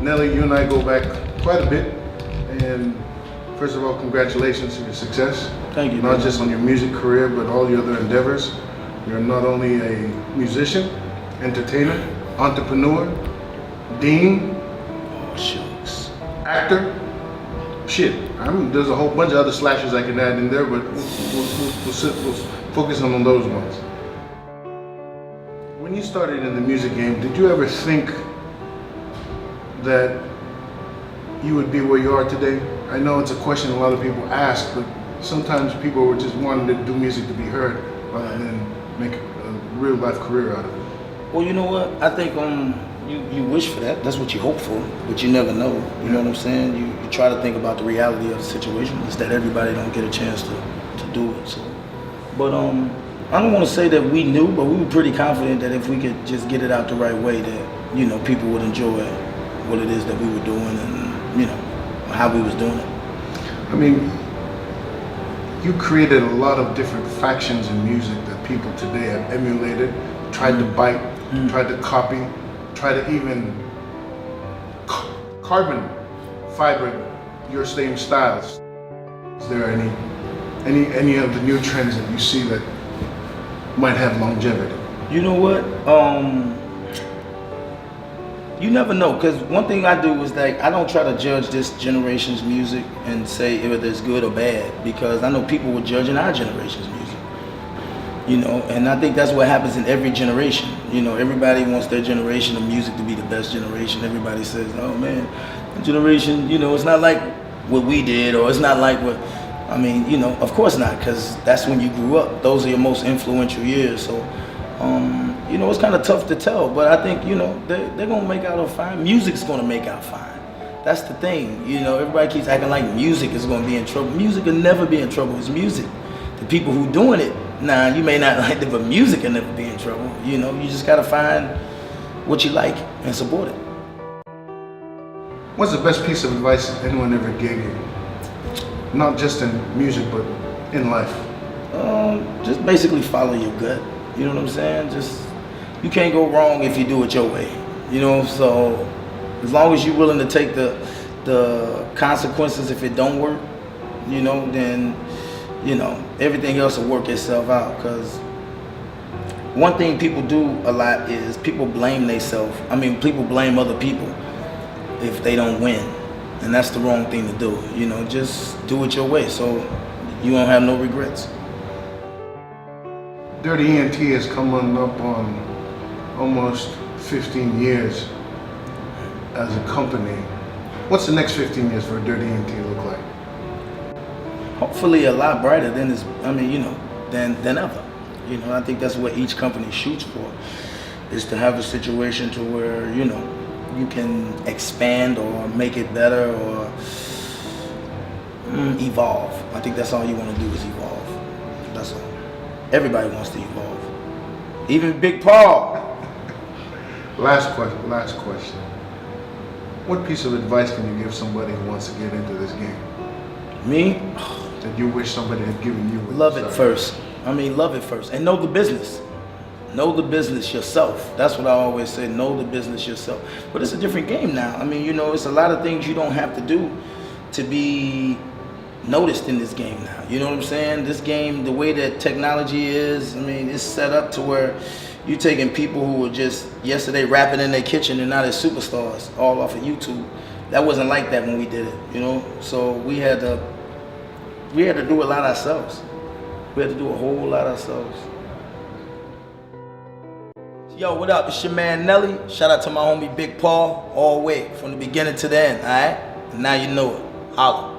Nelly, you and I go back quite a bit, and first of all, congratulations on your success. Thank you. Not just on your music career, but all your other endeavors. You're not only a musician, entertainer, entrepreneur, dean, Oh, shucks. actor. Shit, there's a whole bunch of other slashes I can add in there, but we'll focus on those ones. When you started in the music game, did you ever think that you would be where you are today? I know it's a question a lot of people ask, but sometimes people were just wanting to do music to be heard rather than make a real life career out of it. Well, you know what? I think you wish for that. That's what you hope for, but you never know. You know what I'm saying? You try to think about the reality of the situation. Is that everybody don't get a chance to do it. So, but I don't want to say that we knew, but we were pretty confident that if we could just get it out the right way, that people would enjoy what it is that we were doing and how we was doing it. I mean, you created a lot of different factions in music that people today have emulated, tried to bite, tried to copy, tried to even carbon fiber your same styles. Is there any of the new trends that you see that might have longevity? You know what? You never know, because one thing I do is that I don't try to judge this generation's music and say if it's good or bad, because I know people were judging our generation's music. And I think that's what happens in every generation. Everybody wants their generation of music to be the best generation. Everybody says, oh man, the generation, it's not like what we did, or it's not like what, of course not, because that's when you grew up. Those are your most influential years. So, it's kind of tough to tell, but I think, they're going to make out fine. Music's going to make out fine. That's the thing. Everybody keeps acting like music is going to be in trouble. Music will never be in trouble. It's music. The people who doing it, you may not like it, but music will never be in trouble. You just got to find what you like and support it. What's the best piece of advice anyone ever gave you? Not just in music, but in life. Just basically follow your gut. You know what I'm saying? You can't go wrong if you do it your way. So as long as you're willing to take the consequences if it don't work, then everything else will work itself out. Because one thing people do a lot is people blame themselves. People blame other people if they don't win. And that's the wrong thing to do. Just do it your way so you won't have no regrets. Dirty ENT has come up on almost 15 years as a company. What's the next 15 years for Dirty ENT look like? Hopefully a lot brighter than than ever. I think that's what each company shoots for, is to have a situation to where, you can expand or make it better or evolve. I think that's all you want to do is evolve. That's all. Everybody wants to evolve. Even Big Paul. Last question. What piece of advice can you give somebody who wants to get into this game? Me? That you wish somebody had given you? Love it first. Love it first. And know the business. Know the business yourself. That's what I always say. Know the business yourself. But it's a different game now. It's a lot of things you don't have to do to be noticed in this game now. You know what I'm saying? This game, the way that technology is, it's set up to where you're taking people who were just yesterday rapping in their kitchen and now they're superstars all off of YouTube. That wasn't like that when we did it, So we had to do a lot ourselves. We had to do a whole lot ourselves. Yo, what up? It's your man Nelly. Shout out to my homie Big Paul, all the way from the beginning to the end, alright? Now you know it. Holla.